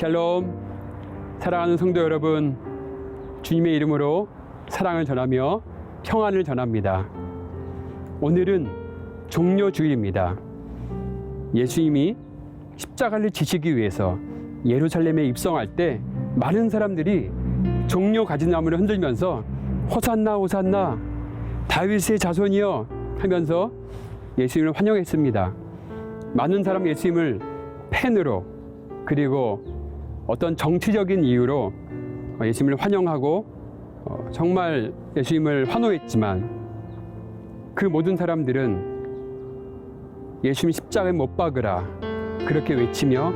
샬롬. 사랑하는 성도 여러분, 주님의 이름으로 사랑을 전하며 평안을 전합니다. 오늘은 종려주일입니다. 예수님이 십자가를 지시기 위해서 예루살렘에 입성할 때 많은 사람들이 종려 가지나무를 흔들면서 호산나 호산나 다윗의 자손이여 하면서 예수님을 환영했습니다. 많은 사람 예수님을 팬으로, 그리고 어떤 정치적인 이유로 예수님을 환영하고 정말 예수님을 환호했지만, 그 모든 사람들은 예수님 십자가에 못 박으라 그렇게 외치며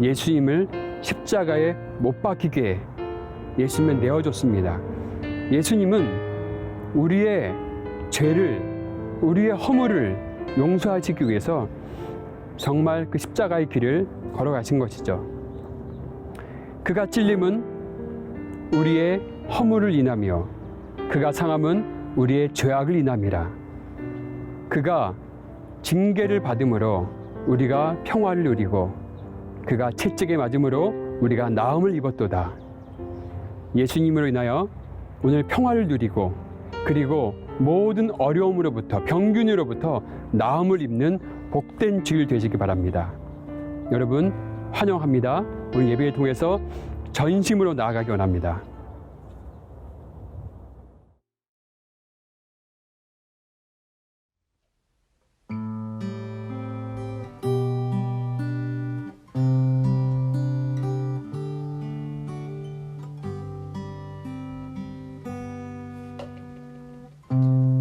예수님을 십자가에 못 박히게 예수님을 내어줬습니다. 예수님은 우리의 죄를, 우리의 허물을 용서하시기 위해서 정말 그 십자가의 길을 걸어가신 것이죠. 그가 찔림은 우리의 허물을 인하며 그가 상함은 우리의 죄악을 인함이라. 그가 징계를 받음으로 우리가 평화를 누리고 그가 채찍에 맞음으로 우리가 나음을 입었도다. 예수님으로 인하여 오늘 평화를 누리고, 그리고 모든 어려움으로부터, 병균으로부터 나음을 입는 복된 주일 되시기 바랍니다. 여러분 환영합니다. 오늘 예배를 통해서 전심으로 나아가기 원합니다.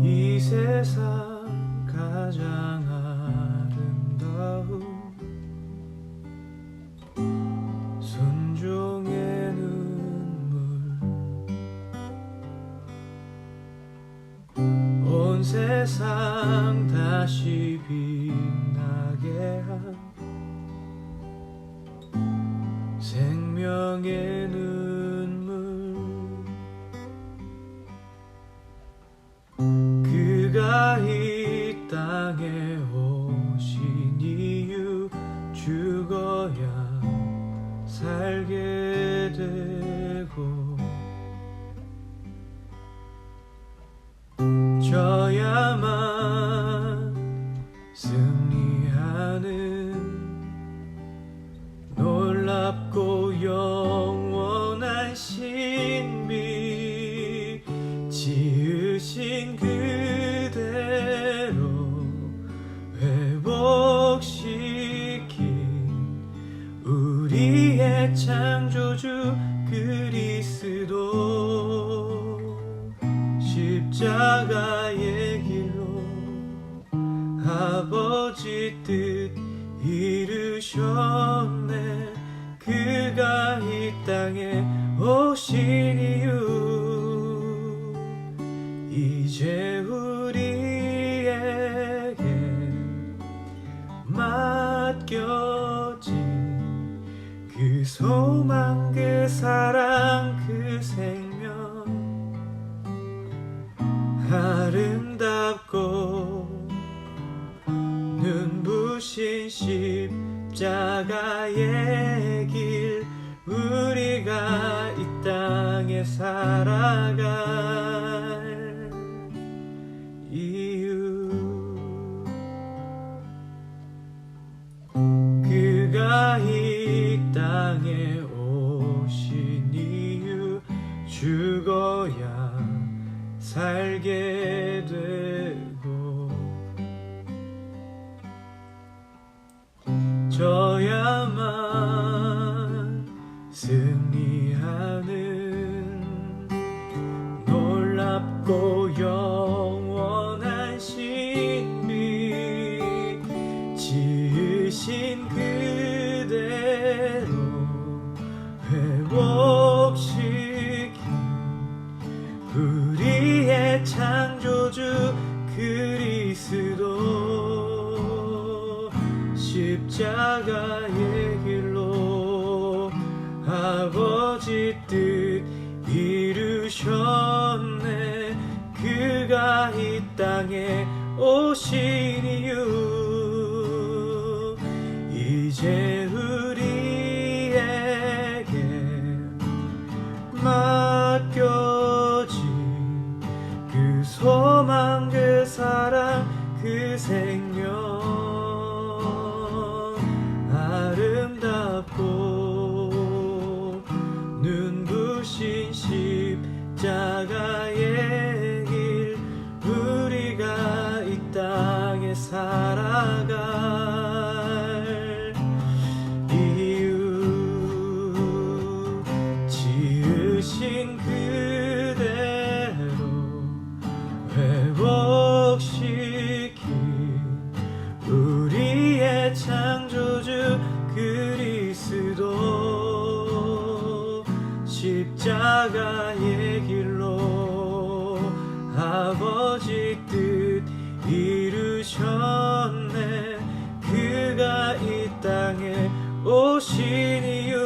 이 세상 가장 아름다운 순종의 눈물, 온 세상 다시 빛나게 한 생명의 눈물, 그가 이 땅에 오신 이유, 죽어야 살게 되고 져야만 승리하는 놀랍고 영원한 신비, 지으신 그대로 회복시킨 우리의 창조주 그리스도, 십자가의 길로 아버지 뜻 이루셨네. 그가 이 땅에 오신 이유, 이제 우리에게 맡겨진 그 소망, 그 사랑, 그 생명, 아름답고 눈부신 십자가의 길, 우리가 이 땅에 살아갈 이유, 그가 이 땅에 오신 이유, 죽어야 살게 되고 져야만 승리하는 놀랍고 영원한 신비, 지으신 그대로 회복시킨 우리의 창조주 그리스도, 십자가의 길로 아버지 뜻 이루셨네. 그가 이 땅에 오신 이유, 이제 우리에게 십자가의 길 우리가 이 땅에 살아갈 이유 지으신 그대로 회복시킨 우리의 창조주 그리스도 십자가의 길로 아버지 뜻 이루셨네. 그가 이 땅에 오신 이유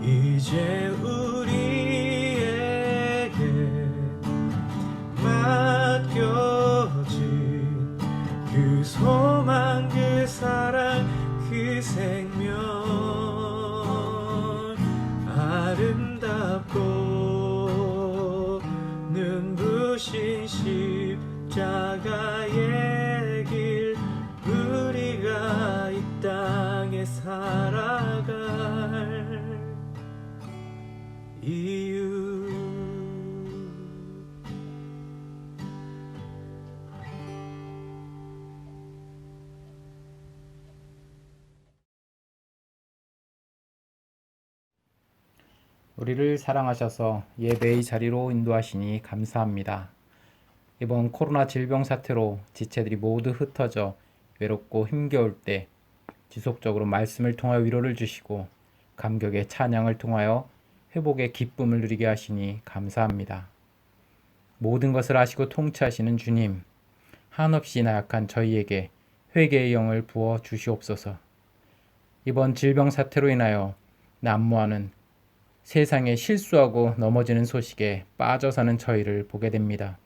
이제 우리에게 맡겨진 그 소망 그 사랑 그 생명 아름답고 눈부신 십자가의 길 우리가 이 땅에 살아갈 이유 우리를 사랑하셔서 예배의 자리로 인도하시니 감사합니다. 이번 코로나 질병 사태로 지체들이 모두 흩어져 외롭고 힘겨울 때 지속적으로 말씀을 통하여 위로를 주시고 감격의 찬양을 통하여 회복의 기쁨을 누리게 하시니 감사합니다. 모든 것을 아시고 통치하시는 주님, 한없이 나약한 저희에게 회개의 영을 부어 주시옵소서. 이번 질병 사태로 인하여 난무하는 세상에 실수하고 넘어지는 소식에 빠져 사는 저희를 보게 됩니다.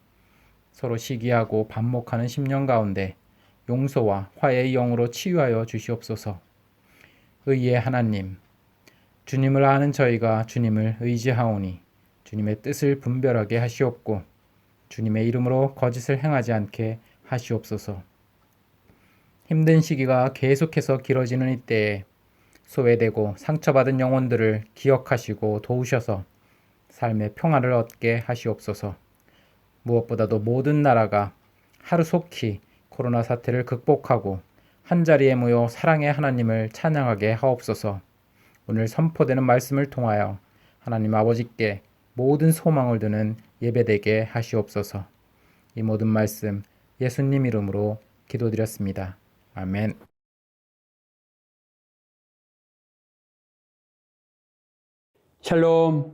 서로 시기하고 반목하는 심령 가운데 용서와 화해의 영으로 치유하여 주시옵소서. 의의 하나님, 주님을 아는 저희가 주님을 의지하오니 주님의 뜻을 분별하게 하시옵고 주님의 이름으로 거짓을 행하지 않게 하시옵소서. 힘든 시기가 계속해서 길어지는 이때에 소외되고 상처받은 영혼들을 기억하시고 도우셔서 삶의 평안을 얻게 하시옵소서. 무엇보다도 모든 나라가 하루속히 코로나 사태를 극복하고 한자리에 모여 사랑의 하나님을 찬양하게 하옵소서. 오늘 선포되는 말씀을 통하여 하나님 아버지께 모든 소망을 두는 예배되게 하시옵소서. 이 모든 말씀 예수님 이름으로 기도드렸습니다. 아멘. 샬롬.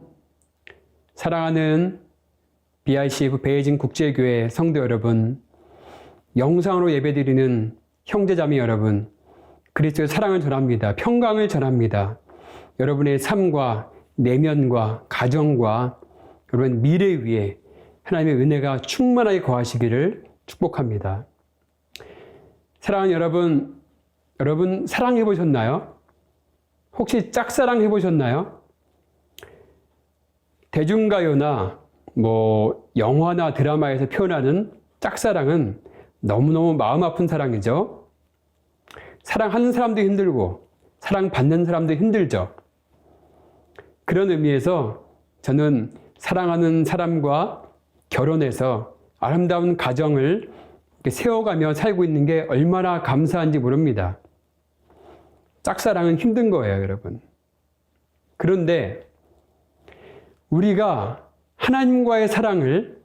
사랑하는 BICF 베이징 국제교회 성도 여러분, 영상으로 예배드리는 형제자매 여러분, 그리스도의 사랑을 전합니다. 평강을 전합니다. 여러분의 삶과 내면과 가정과 여러분 미래 위에 하나님의 은혜가 충만하게 거하시기를 축복합니다. 사랑하는 여러분 사랑해 보셨나요? 혹시 짝사랑 해보셨나요? 대중가요나 영화나 드라마에서 표현하는 짝사랑은 너무너무 마음 아픈 사랑이죠. 사랑하는 사람도 힘들고 사랑받는 사람도 힘들죠. 그런 의미에서 저는 사랑하는 사람과 결혼해서 아름다운 가정을 세워가며 살고 있는 게 얼마나 감사한지 모릅니다. 짝사랑은 힘든 거예요, 여러분. 그런데 우리가 하나님과의 사랑을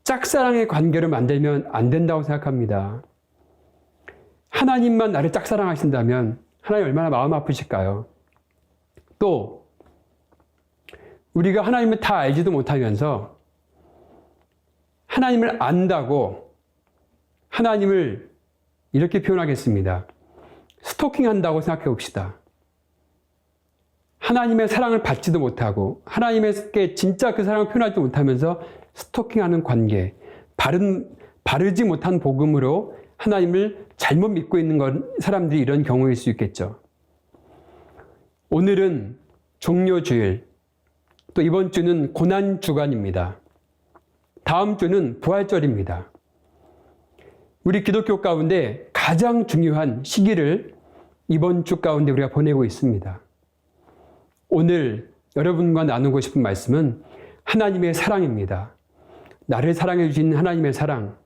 짝사랑의 관계로 만들면 안 된다고 생각합니다. 하나님만 나를 짝사랑하신다면 하나님 얼마나 마음 아프실까요? 또 우리가 하나님을 다 알지도 못하면서 하나님을 안다고 하나님을 이렇게 표현하겠습니다. 스토킹한다고 생각해 봅시다. 하나님의 사랑을 받지도 못하고 하나님께 진짜 그 사랑을 표현하지 못하면서 스토킹하는 관계, 바르지 못한 복음으로 하나님을 잘못 믿고 있는 사람들이 이런 경우일 수 있겠죠. 오늘은 종료주일, 또 이번 주는 고난주간입니다. 다음 주는 부활절입니다. 우리 기독교 가운데 가장 중요한 시기를 이번 주 가운데 우리가 보내고 있습니다. 오늘 여러분과 나누고 싶은 말씀은 하나님의 사랑입니다. 나를 사랑해 주신 하나님의 사랑.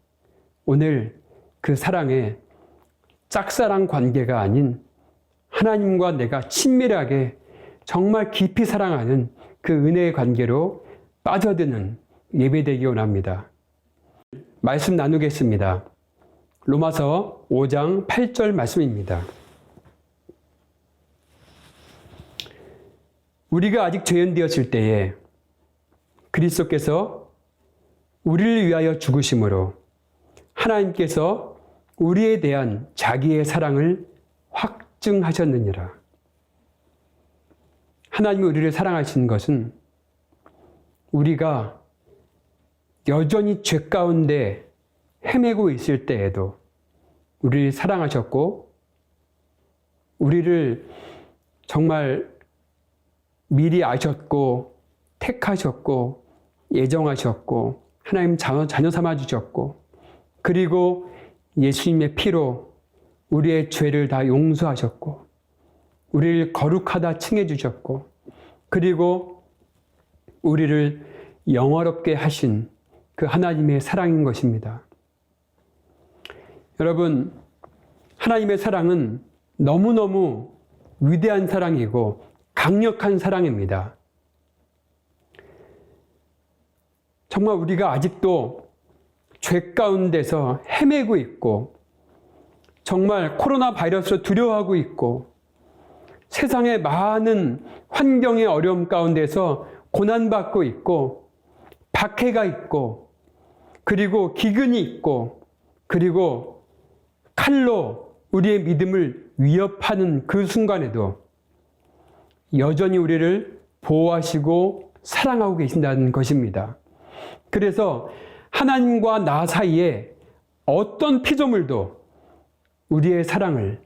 오늘 그 사랑에 짝사랑 관계가 아닌 하나님과 내가 친밀하게 정말 깊이 사랑하는 그 은혜의 관계로 빠져드는 예배되기 원합니다. 말씀 나누겠습니다. 로마서 5장 8절 말씀입니다. 우리가 아직 죄인되었을 때에 그리스도께서 우리를 위하여 죽으심으로 하나님께서 우리에 대한 자기의 사랑을 확증하셨느니라. 하나님이 우리를 사랑하시는 것은 우리가 여전히 죄 가운데 헤매고 있을 때에도 우리를 사랑하셨고 우리를 정말 미리 아셨고 택하셨고 예정하셨고 하나님 자녀 삼아주셨고 그리고 예수님의 피로 우리의 죄를 다 용서하셨고 우리를 거룩하다 칭해주셨고 그리고 우리를 영화롭게 하신 그 하나님의 사랑인 것입니다. 여러분, 하나님의 사랑은 너무너무 위대한 사랑이고 강력한 사랑입니다. 정말 우리가 아직도 죄 가운데서 헤매고 있고 정말 코로나 바이러스로 두려워하고 있고 세상의 많은 환경의 어려움 가운데서 고난받고 있고 박해가 있고 그리고 기근이 있고 그리고 칼로 우리의 믿음을 위협하는 그 순간에도 여전히 우리를 보호하시고 사랑하고 계신다는 것입니다. 그래서 하나님과 나 사이에 어떤 피조물도 우리의 사랑을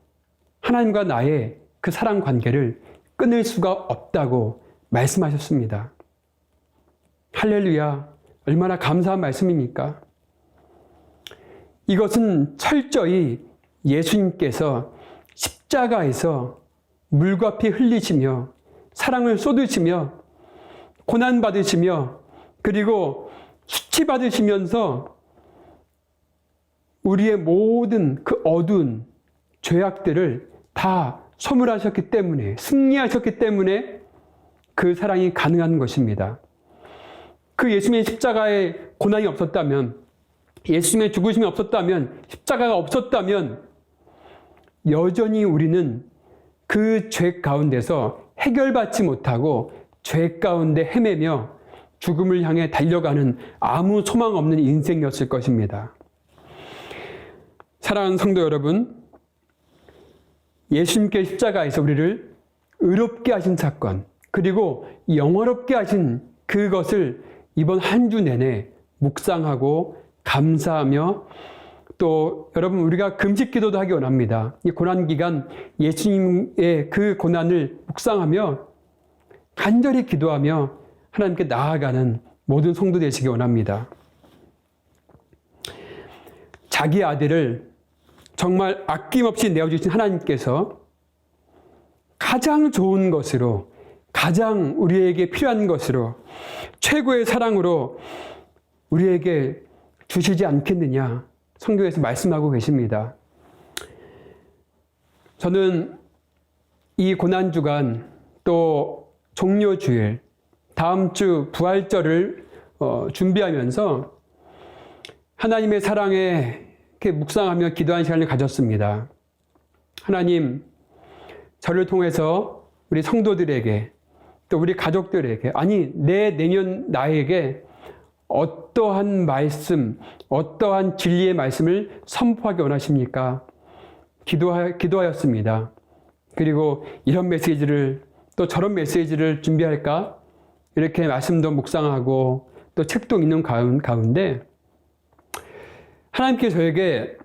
하나님과 나의 그 사랑 관계를 끊을 수가 없다고 말씀하셨습니다. 할렐루야, 얼마나 감사한 말씀입니까? 이것은 철저히 예수님께서 십자가에서 물과 피 흘리시며 사랑을 쏟으시며 고난받으시며 그리고 수치받으시면서 우리의 모든 그 어두운 죄악들을 다 소멸하셨기 때문에 승리하셨기 때문에 그 사랑이 가능한 것입니다. 그 예수님의 십자가의 고난이 없었다면 예수님의 죽으심이 없었다면 십자가가 없었다면 여전히 우리는 그 죄 가운데서 해결받지 못하고 죄 가운데 헤매며 죽음을 향해 달려가는 아무 소망 없는 인생이었을 것입니다. 사랑하는 성도 여러분, 예수님께 십자가에서 우리를 의롭게 하신 사건 그리고 영화롭게 하신 그것을 이번 한 주 내내 묵상하고 감사하며 또 여러분 우리가 금식 기도도 하기 원합니다. 이 고난 기간 예수님의 그 고난을 묵상하며 간절히 기도하며 하나님께 나아가는 모든 성도 되시기 원합니다. 자기 아들을 정말 아낌없이 내어주신 하나님께서 가장 좋은 것으로 가장 우리에게 필요한 것으로 최고의 사랑으로 우리에게 주시지 않겠느냐 성경에서 말씀하고 계십니다. 저는 이 고난주간 또 종료주일 다음 주 부활절을 준비하면서 하나님의 사랑에 이렇게 묵상하며 기도하는 시간을 가졌습니다. 하나님, 저를 통해서 우리 성도들에게 또 우리 가족들에게 아니 내 내년 나에게 어떠한 말씀, 어떠한 진리의 말씀을 선포하기 원하십니까? 기도하였습니다. 그리고 이런 메시지를 또 저런 메시지를 준비할까? 이렇게 말씀도 묵상하고 또 책도 읽는 가운데 하나님께서 저에게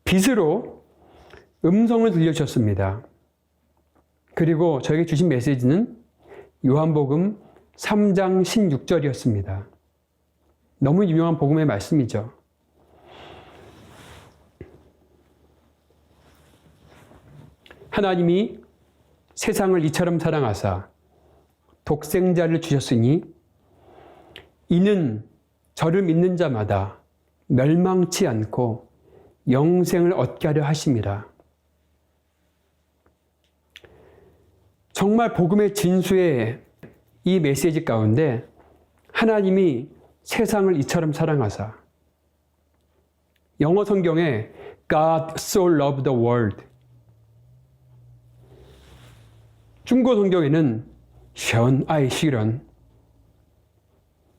빛으로 음성을 들려주셨습니다. 그리고 저에게 주신 메시지는 요한복음 3장 16절이었습니다. 너무 유명한 복음의 말씀이죠. 하나님이 세상을 이처럼 사랑하사 독생자를 주셨으니 이는 저를 믿는 자마다 멸망치 않고 영생을 얻게 하려 하심이라. 정말 복음의 진수의 이 메시지 가운데 하나님이 세상을 이처럼 사랑하사, 영어 성경에 God so loved the world, 중고 성경에는 神爱世人,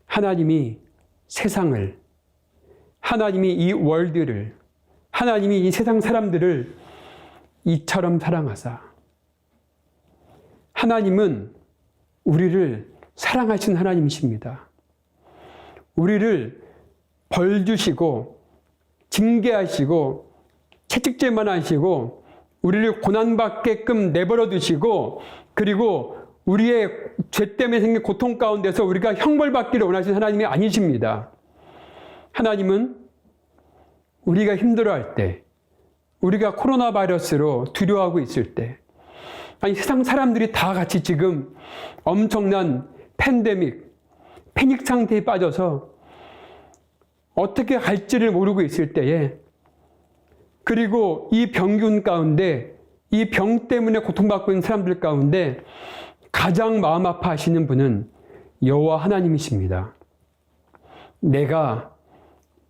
하나님이 세상을, 하나님이 이 월드를, 하나님이 이 세상 사람들을 이처럼 사랑하사, 하나님은 우리를 사랑하신 하나님이십니다. 우리를 벌 주시고 징계하시고 채찍질만 하시고 우리를 고난받게끔 내버려 두시고, 그리고 우리의 죄 때문에 생긴 고통 가운데서 우리가 형벌받기를 원하시는 하나님이 아니십니다. 하나님은 우리가 힘들어할 때, 우리가 코로나 바이러스로 두려워하고 있을 때, 아니 세상 사람들이 다 같이 지금 엄청난 팬데믹, 패닉 상태에 빠져서 어떻게 할지를 모르고 있을 때에, 그리고 이 병균 가운데, 이 병 때문에 고통받고 있는 사람들 가운데 가장 마음 아파하시는 분은 여호와 하나님이십니다. 내가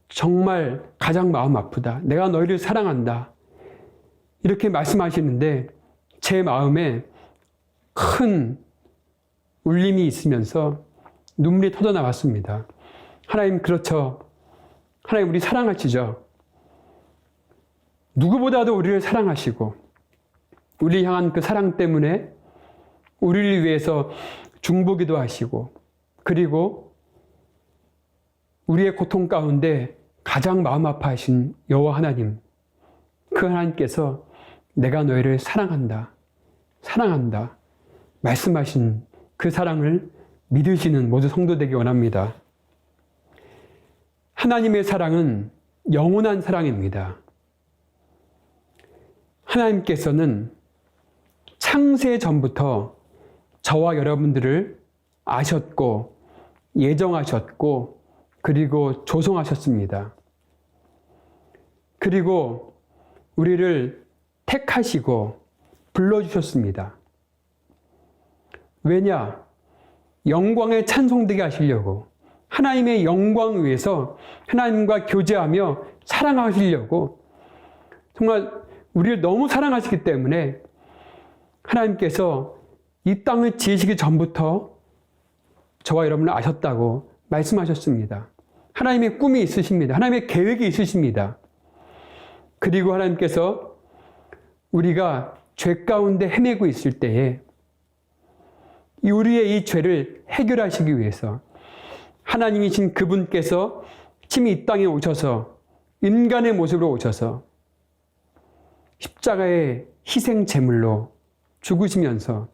정말 가장 마음 아프다. 내가 너희를 사랑한다. 이렇게 말씀하시는데 제 마음에 큰 울림이 있으면서 눈물이 터져나왔습니다. 하나님, 그렇죠. 하나님, 우리 사랑하시죠. 누구보다도 우리를 사랑하시고 우리를 향한 그 사랑 때문에 우리를 위해서 중보기도 하시고, 그리고 우리의 고통 가운데 가장 마음 아파하신 여호와 하나님, 그 하나님께서 내가 너희를 사랑한다, 사랑한다 말씀하신 그 사랑을 믿으시는 모두 성도 되기 원합니다. 하나님의 사랑은 영원한 사랑입니다. 하나님께서는 창세 전부터 저와 여러분들을 아셨고 예정하셨고 그리고 조성하셨습니다. 그리고 우리를 택하시고 불러주셨습니다. 왜냐? 영광에 찬송되게 하시려고, 하나님의 영광을 위해서 하나님과 교제하며 사랑하시려고, 정말 우리를 너무 사랑하시기 때문에 하나님께서 이 땅을 지으시기 전부터 저와 여러분을 아셨다고 말씀하셨습니다. 하나님의 꿈이 있으십니다. 하나님의 계획이 있으십니다. 그리고 하나님께서 우리가 죄 가운데 헤매고 있을 때에 우리의 이 죄를 해결하시기 위해서 하나님이신 그분께서 친히 이 땅에 오셔서 인간의 모습으로 오셔서 십자가의 희생 제물로 죽으시면서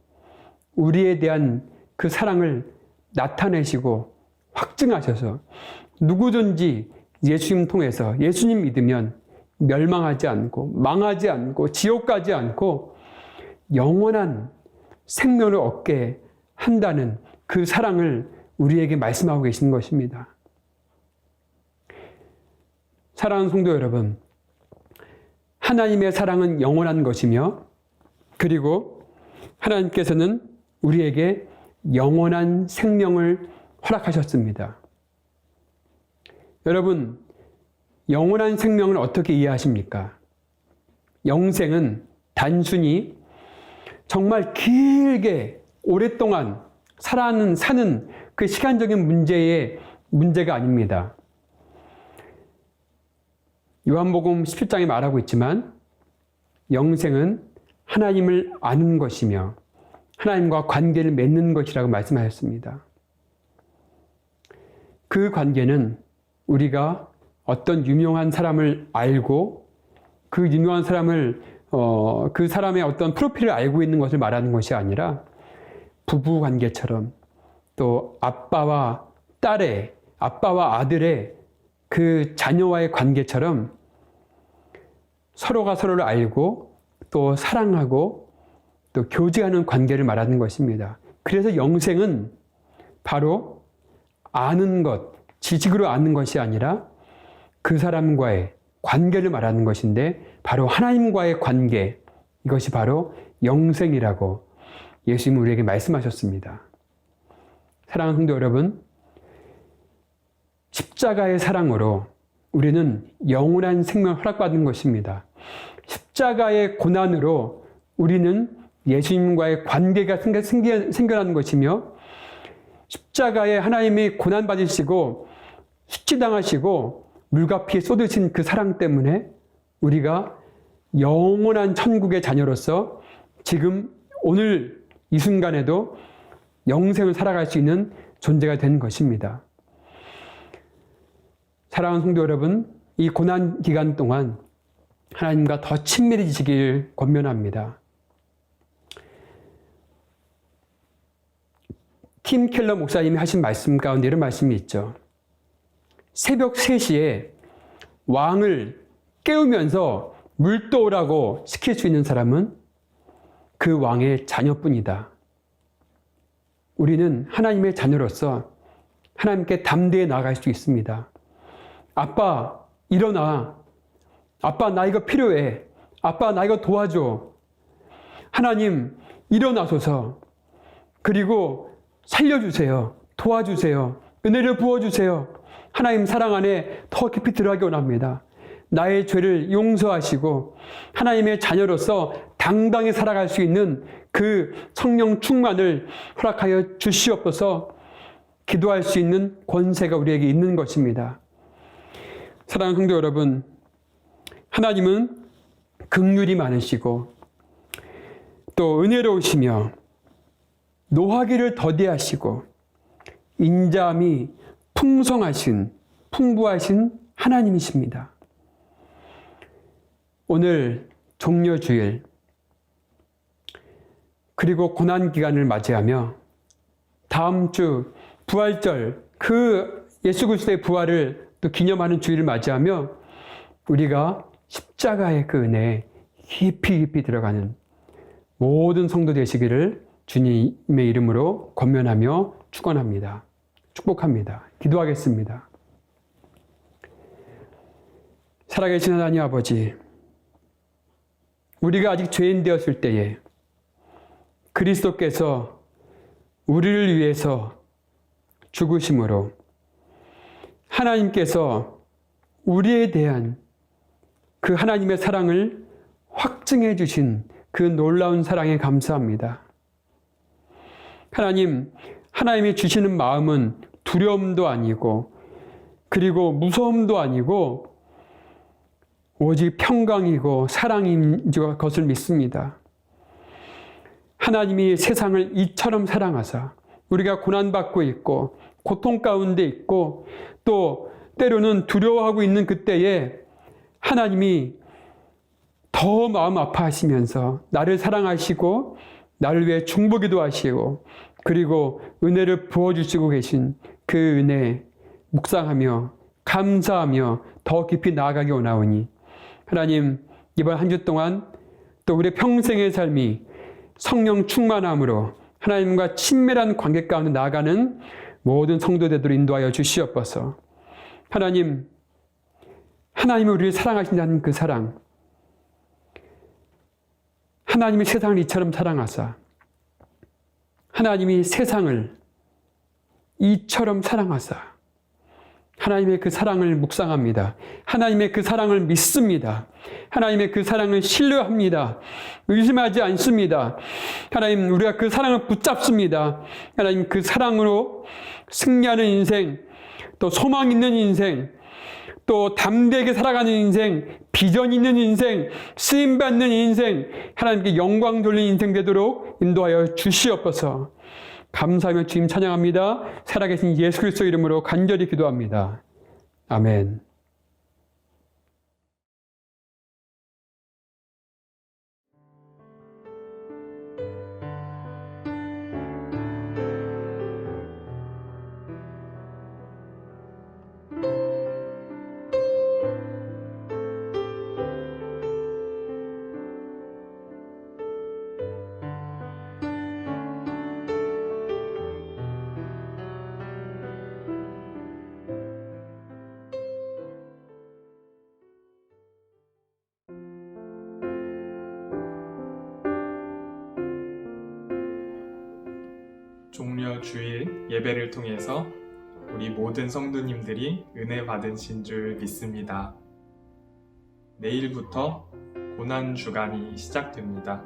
우리에 대한 그 사랑을 나타내시고 확증하셔서 누구든지 예수님 통해서 예수님 믿으면 멸망하지 않고 망하지 않고 지옥 가지 않고 영원한 생명을 얻게 한다는 그 사랑을 우리에게 말씀하고 계시는 것입니다. 사랑하는 성도 여러분, 하나님의 사랑은 영원한 것이며, 그리고 하나님께서는 우리에게 영원한 생명을 허락하셨습니다. 여러분, 영원한 생명을 어떻게 이해하십니까? 영생은 단순히 정말 길게 오랫동안 사는 그 시간적인 문제가 아닙니다. 요한복음 17장에 말하고 있지만 영생은 하나님을 아는 것이며 하나님과 관계를 맺는 것이라고 말씀하셨습니다. 그 관계는 우리가 어떤 유명한 사람을 알고 그 유명한 사람을 그 사람의 어떤 프로필을 알고 있는 것을 말하는 것이 아니라 부부 관계처럼, 또 아빠와 딸의, 아빠와 아들의 그 자녀와의 관계처럼 서로가 서로를 알고 또 사랑하고 또 교제하는 관계를 말하는 것입니다. 그래서 영생은 바로 아는 것, 지식으로 아는 것이 아니라 그 사람과의 관계를 말하는 것인데 바로 하나님과의 관계, 이것이 바로 영생이라고 예수님은 우리에게 말씀하셨습니다. 사랑하는 성도 여러분, 십자가의 사랑으로 우리는 영원한 생명을 허락받은 것입니다. 십자가의 고난으로 우리는 예수님과의 관계가 생겨나는 것이며 십자가에 하나님이 고난받으시고 수치당하시고 물과 피에 쏟으신 그 사랑 때문에 우리가 영원한 천국의 자녀로서 지금 오늘 이 순간에도 영생을 살아갈 수 있는 존재가 된 것입니다. 사랑하는 성도 여러분, 이 고난 기간 동안 하나님과 더 친밀해지시길 권면합니다. 팀 켈러 목사님이 하신 말씀 가운데 이런 말씀이 있죠. 새벽 3시에 왕을 깨우면서 물 떠오라고 시킬 수 있는 사람은 그 왕의 자녀뿐이다. 우리는 하나님의 자녀로서 하나님께 담대히 나아갈 수 있습니다. 아빠, 일어나. 아빠, 나 이거 필요해. 아빠, 나 이거 도와줘. 하나님, 일어나소서. 그리고 살려주세요. 도와주세요. 은혜를 부어주세요. 하나님 사랑 안에 더 깊이 들어가기 원합니다. 나의 죄를 용서하시고 하나님의 자녀로서 당당히 살아갈 수 있는 그 성령 충만을 허락하여 주시옵소서. 기도할 수 있는 권세가 우리에게 있는 것입니다. 사랑하는 성도 여러분, 하나님은 긍휼이 많으시고 또 은혜로우시며 노하기를 더디하시고 인자함이 풍부하신 하나님이십니다. 오늘 종려주일 그리고 고난기간을 맞이하며 다음 주 부활절, 그 예수 그리스도의 부활을 또 기념하는 주일을 맞이하며 우리가 십자가의 그 은혜에 깊이 들어가는 모든 성도 되시기를 주님의 이름으로 권면하며 축원합니다. 축복합니다. 기도하겠습니다. 살아계신 하나님 아버지, 우리가 아직 죄인 되었을 때에 그리스도께서 우리를 위해서 죽으심으로 하나님께서 우리에 대한 그 하나님의 사랑을 확증해 주신 그 놀라운 사랑에 감사합니다. 하나님, 하나님이 주시는 마음은 두려움도 아니고 그리고 무서움도 아니고 오직 평강이고 사랑인 것을 믿습니다. 하나님이 세상을 이처럼 사랑하사 우리가 고난받고 있고 고통 가운데 있고 또 때로는 두려워하고 있는 그때에 하나님이 더 마음 아파하시면서 나를 사랑하시고 나를 위해 중보기도 하시고 그리고 은혜를 부어주시고 계신 그 은혜 묵상하며 감사하며 더 깊이 나아가기 원하오니 하나님, 이번 한 주 동안 또 우리의 평생의 삶이 성령 충만함으로 하나님과 친밀한 관계 가운데 나아가는 모든 성도들을 인도하여 주시옵소서. 하나님, 하나님이 우리를 사랑하신다는 그 사랑, 하나님이 세상을 이처럼 사랑하사 하나님이 세상을 이처럼 사랑하사 하나님의 그 사랑을 묵상합니다. 하나님의 그 사랑을 믿습니다. 하나님의 그 사랑을 신뢰합니다. 의심하지 않습니다. 하나님, 우리가 그 사랑을 붙잡습니다. 하나님, 그 사랑으로 승리하는 인생, 또 소망 있는 인생, 또 담대하게 살아가는 인생, 비전 있는 인생, 쓰임받는 인생, 하나님께 영광 돌리는 인생 되도록 인도하여 주시옵소서. 감사하며 주님 찬양합니다. 살아계신 예수 그리스도 이름으로 간절히 기도합니다. 아멘. 종려 주일 예배를 통해서 우리 모든 성도님들이 은혜 받으신 줄 믿습니다. 내일부터 고난주간이 시작됩니다.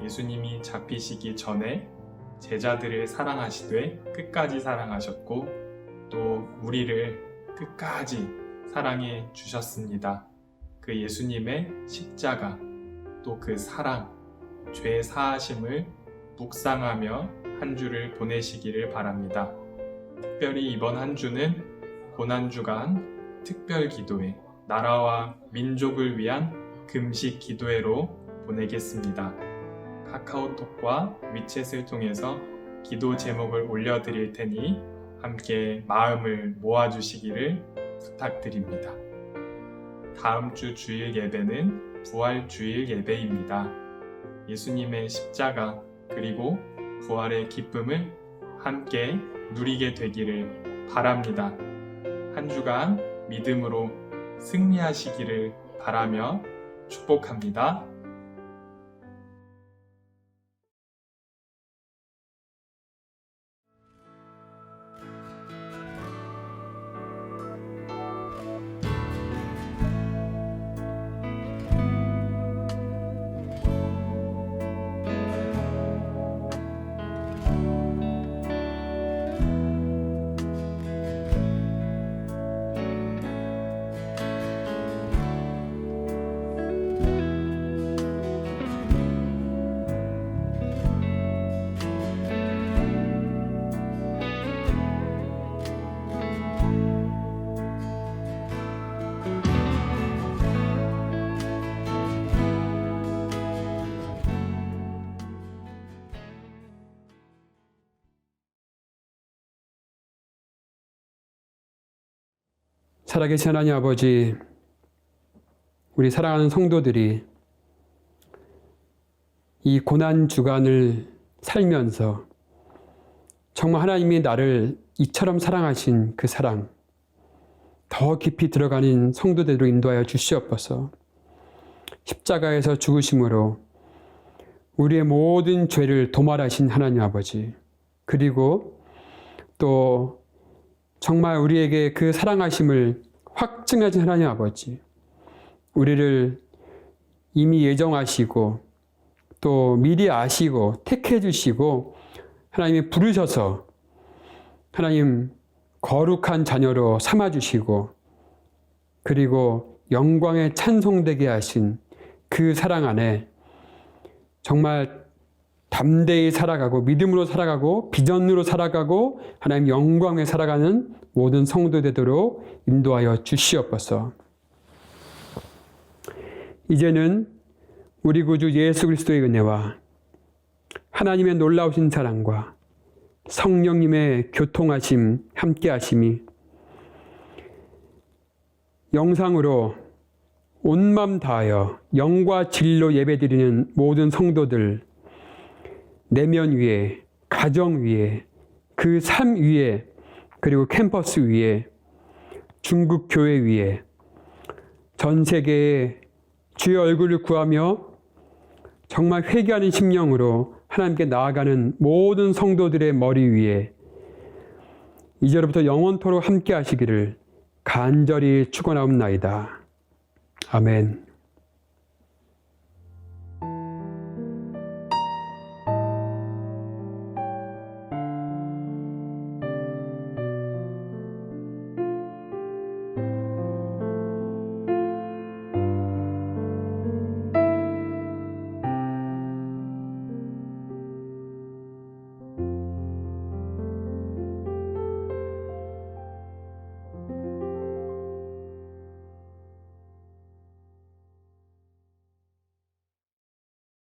예수님이 잡히시기 전에 제자들을 사랑하시되 끝까지 사랑하셨고 또 우리를 끝까지 사랑해 주셨습니다. 그 예수님의 십자가 또 그 사랑, 죄 사하심을 묵상하며 한 주를 보내시기를 바랍니다. 특별히 이번 한 주는 고난주간 특별 기도회, 나라와 민족을 위한 금식 기도회로 보내겠습니다. 카카오톡과 위챗을 통해서 기도 제목을 올려드릴 테니 함께 마음을 모아주시기를 부탁드립니다. 다음 주 주일 예배는 부활주일 예배입니다. 예수님의 십자가 그리고 부활의 기쁨을 함께 누리게 되기를 바랍니다. 한 주간 믿음으로 승리하시기를 바라며 축복합니다. 살아계신 하나님 아버지, 우리 사랑하는 성도들이 이 고난주간을 살면서 정말 하나님이 나를 이처럼 사랑하신 그 사랑, 더 깊이 들어가는 성도들로 인도하여 주시옵소서. 십자가에서 죽으심으로 우리의 모든 죄를 도말하신 하나님 아버지, 그리고 또 정말 우리에게 그 사랑하심을 확증하신 하나님 아버지, 우리를 이미 예정하시고 또 미리 아시고 택해 주시고 하나님이 부르셔서 하나님 거룩한 자녀로 삼아 주시고 그리고 영광에 찬송되게 하신 그 사랑 안에 정말 담대히 살아가고 믿음으로 살아가고 비전으로 살아가고 하나님 영광에 살아가는 모든 성도 되도록 인도하여 주시옵소서. 이제는 우리 구주 예수 그리스도의 은혜와 하나님의 놀라우신 사랑과 성령님의 교통하심, 함께하심이 영상으로 온 마음 다하여 영과 진리로 예배드리는 모든 성도들, 내면 위에, 가정 위에, 그 삶 위에, 그리고 캠퍼스 위에, 중국 교회 위에, 전 세계에 주의 얼굴을 구하며 정말 회개하는 심령으로 하나님께 나아가는 모든 성도들의 머리 위에 이제로부터 영원토록 함께 하시기를 간절히 축원하옵나이다. 아멘.